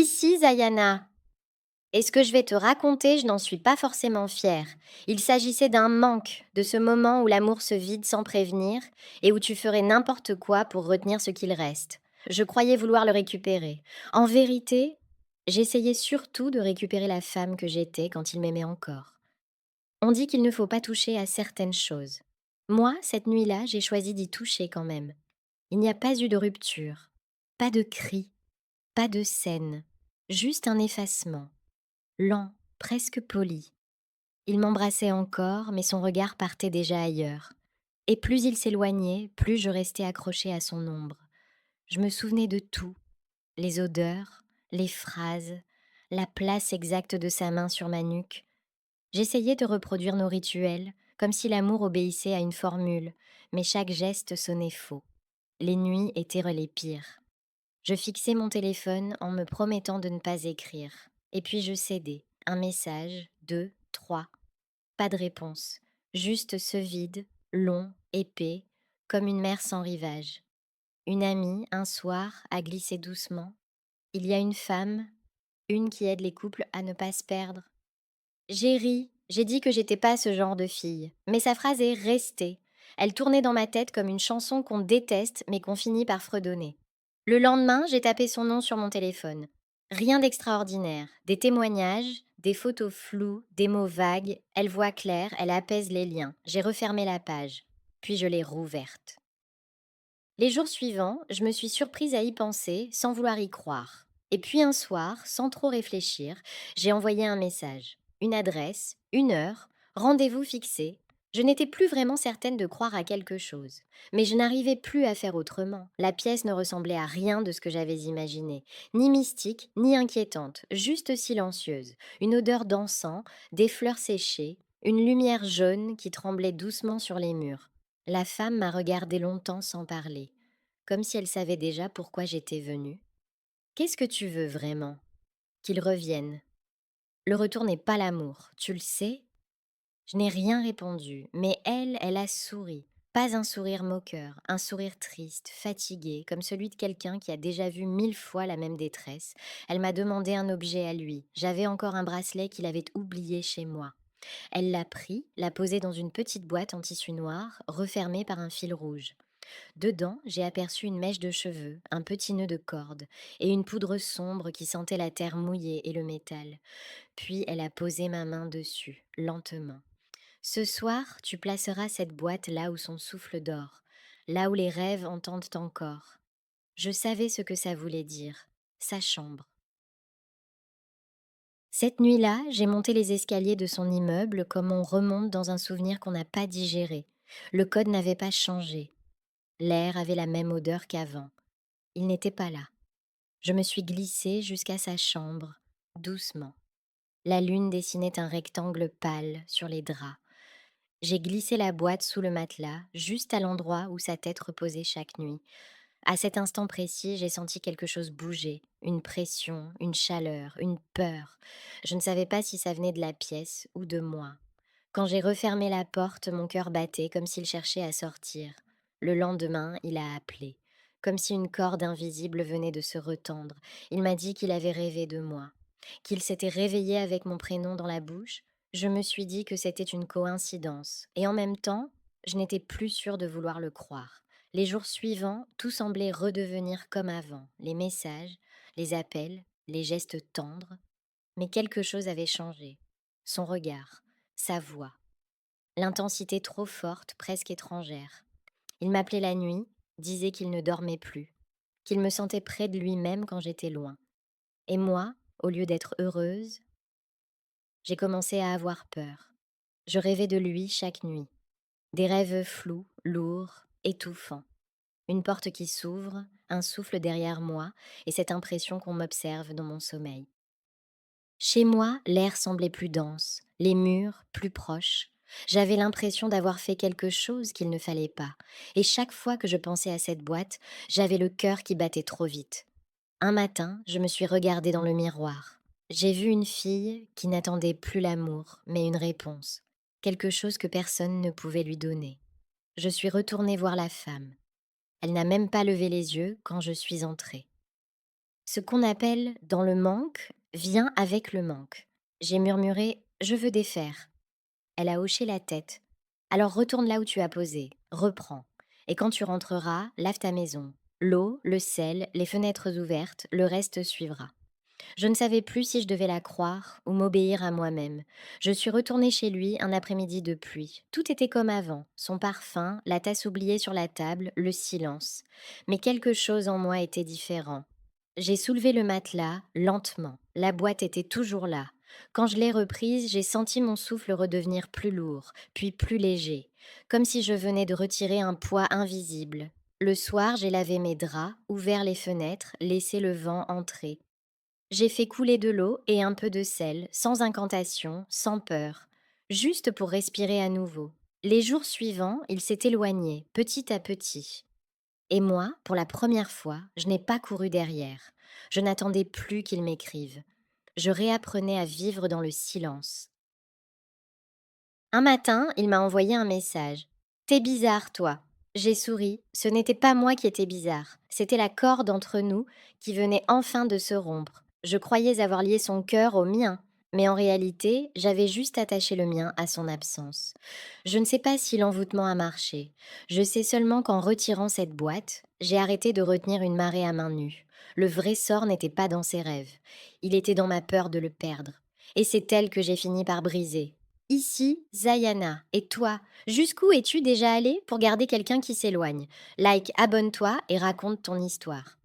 Ici, Zayana. Et ce que je vais te raconter, je n'en suis pas forcément fière. Il s'agissait d'un manque, de ce moment où l'amour se vide sans prévenir et où tu ferais n'importe quoi pour retenir ce qu'il reste. Je croyais vouloir le récupérer. En vérité, j'essayais surtout de récupérer la femme que j'étais quand il m'aimait encore. On dit qu'il ne faut pas toucher à certaines choses. Moi, cette nuit-là, j'ai choisi d'y toucher quand même. Il n'y a pas eu de rupture, pas de cri, pas de scène, juste un effacement. Lent, presque poli. Il m'embrassait encore, mais son regard partait déjà ailleurs. Et plus il s'éloignait, plus je restais accrochée à son ombre. Je me souvenais de tout, les odeurs, les phrases, la place exacte de sa main sur ma nuque. J'essayais de reproduire nos rituels, comme si l'amour obéissait à une formule, mais chaque geste sonnait faux. Les nuits étaient les pires. Je fixais mon téléphone en me promettant de ne pas écrire. Et puis je cédais. Un message, deux, trois. Pas de réponse. Juste ce vide, long, épais, comme une mer sans rivage. Une amie, un soir, a glissé doucement. Il y a une femme, une qui aide les couples à ne pas se perdre. J'ai ri, j'ai dit que j'étais pas ce genre de fille. Mais sa phrase est restée. Elle tournait dans ma tête comme une chanson qu'on déteste mais qu'on finit par fredonner. Le lendemain, j'ai tapé son nom sur mon téléphone. Rien d'extraordinaire. Des témoignages, des photos floues, des mots vagues. Elle voit clair, elle apaise les liens. J'ai refermé la page. Puis je l'ai rouverte. Les jours suivants, je me suis surprise à y penser sans vouloir y croire. Et puis un soir, sans trop réfléchir, j'ai envoyé un message. Une adresse, une heure, rendez-vous fixé. Je n'étais plus vraiment certaine de croire à quelque chose. Mais je n'arrivais plus à faire autrement. La pièce ne ressemblait à rien de ce que j'avais imaginé. Ni mystique, ni inquiétante, juste silencieuse. Une odeur d'encens, des fleurs séchées, une lumière jaune qui tremblait doucement sur les murs. La femme m'a regardé longtemps sans parler, comme si elle savait déjà pourquoi j'étais venue. Qu'est-ce que tu veux vraiment? Qu'il revienne. Le retour n'est pas l'amour, tu le sais? Je n'ai rien répondu, mais elle a souri. Pas un sourire moqueur, un sourire triste, fatigué, comme celui de quelqu'un qui a déjà vu 1000 fois la même détresse. Elle m'a demandé un objet à lui. J'avais encore un bracelet qu'il avait oublié chez moi. Elle l'a pris, l'a posé dans une petite boîte en tissu noir, refermée par un fil rouge. Dedans, j'ai aperçu une mèche de cheveux, un petit nœud de corde, et une poudre sombre qui sentait la terre mouillée et le métal. Puis elle a posé ma main dessus, lentement. Ce soir, tu placeras cette boîte là où son souffle dort, là où les rêves entendent encore. Je savais ce que ça voulait dire, sa chambre. Cette nuit-là, j'ai monté les escaliers de son immeuble comme on remonte dans un souvenir qu'on n'a pas digéré. Le code n'avait pas changé. L'air avait la même odeur qu'avant. Il n'était pas là. Je me suis glissée jusqu'à sa chambre, doucement. La lune dessinait un rectangle pâle sur les draps. J'ai glissé la boîte sous le matelas, juste à l'endroit où sa tête reposait chaque nuit. À cet instant précis, j'ai senti quelque chose bouger, une pression, une chaleur, une peur. Je ne savais pas si ça venait de la pièce ou de moi. Quand j'ai refermé la porte, mon cœur battait comme s'il cherchait à sortir. Le lendemain, il a appelé, comme si une corde invisible venait de se retendre. Il m'a dit qu'il avait rêvé de moi, qu'il s'était réveillé avec mon prénom dans la bouche. Je me suis dit que c'était une coïncidence, et en même temps, je n'étais plus sûre de vouloir le croire. Les jours suivants, tout semblait redevenir comme avant, les messages, les appels, les gestes tendres, mais quelque chose avait changé. Son regard, sa voix, l'intensité trop forte, presque étrangère. Il m'appelait la nuit, disait qu'il ne dormait plus, qu'il me sentait près de lui-même quand j'étais loin. Et moi, au lieu d'être heureuse, j'ai commencé à avoir peur. Je rêvais de lui chaque nuit. Des rêves flous, lourds, étouffants. Une porte qui s'ouvre, un souffle derrière moi et cette impression qu'on m'observe dans mon sommeil. Chez moi, l'air semblait plus dense, les murs plus proches. J'avais l'impression d'avoir fait quelque chose qu'il ne fallait pas. Et chaque fois que je pensais à cette boîte, j'avais le cœur qui battait trop vite. Un matin, je me suis regardée dans le miroir. J'ai vu une fille qui n'attendait plus l'amour, mais une réponse. Quelque chose que personne ne pouvait lui donner. Je suis retournée voir la femme. Elle n'a même pas levé les yeux quand je suis entrée. Ce qu'on appelle dans le manque vient avec le manque. J'ai murmuré: Je veux défaire. Elle a hoché la tête. Alors retourne là où tu as posé, reprends. Et quand tu rentreras, lave ta maison. L'eau, le sel, les fenêtres ouvertes, le reste suivra. Je ne savais plus si je devais la croire ou m'obéir à moi-même. Je suis retournée chez lui un après-midi de pluie. Tout était comme avant, son parfum, la tasse oubliée sur la table, le silence. Mais quelque chose en moi était différent. J'ai soulevé le matelas, lentement. La boîte était toujours là. Quand je l'ai reprise, j'ai senti mon souffle redevenir plus lourd, puis plus léger, comme si je venais de retirer un poids invisible. Le soir, j'ai lavé mes draps, ouvert les fenêtres, laissé le vent entrer. J'ai fait couler de l'eau et un peu de sel, sans incantation, sans peur, juste pour respirer à nouveau. Les jours suivants, il s'est éloigné, petit à petit. Et moi, pour la première fois, je n'ai pas couru derrière. Je n'attendais plus qu'il m'écrive. Je réapprenais à vivre dans le silence. Un matin, il m'a envoyé un message. T'es bizarre, toi. J'ai souri. Ce n'était pas moi qui étais bizarre. C'était la corde entre nous qui venait enfin de se rompre. Je croyais avoir lié son cœur au mien. Mais en réalité, j'avais juste attaché le mien à son absence. Je ne sais pas si l'envoûtement a marché. Je sais seulement qu'en retirant cette boîte, j'ai arrêté de retenir une marée à main nue. Le vrai sort n'était pas dans ses rêves. Il était dans ma peur de le perdre. Et c'est elle que j'ai fini par briser. Ici, Zayana. Et toi, jusqu'où es-tu déjà allé pour garder quelqu'un qui s'éloigne? Like, abonne-toi et raconte ton histoire.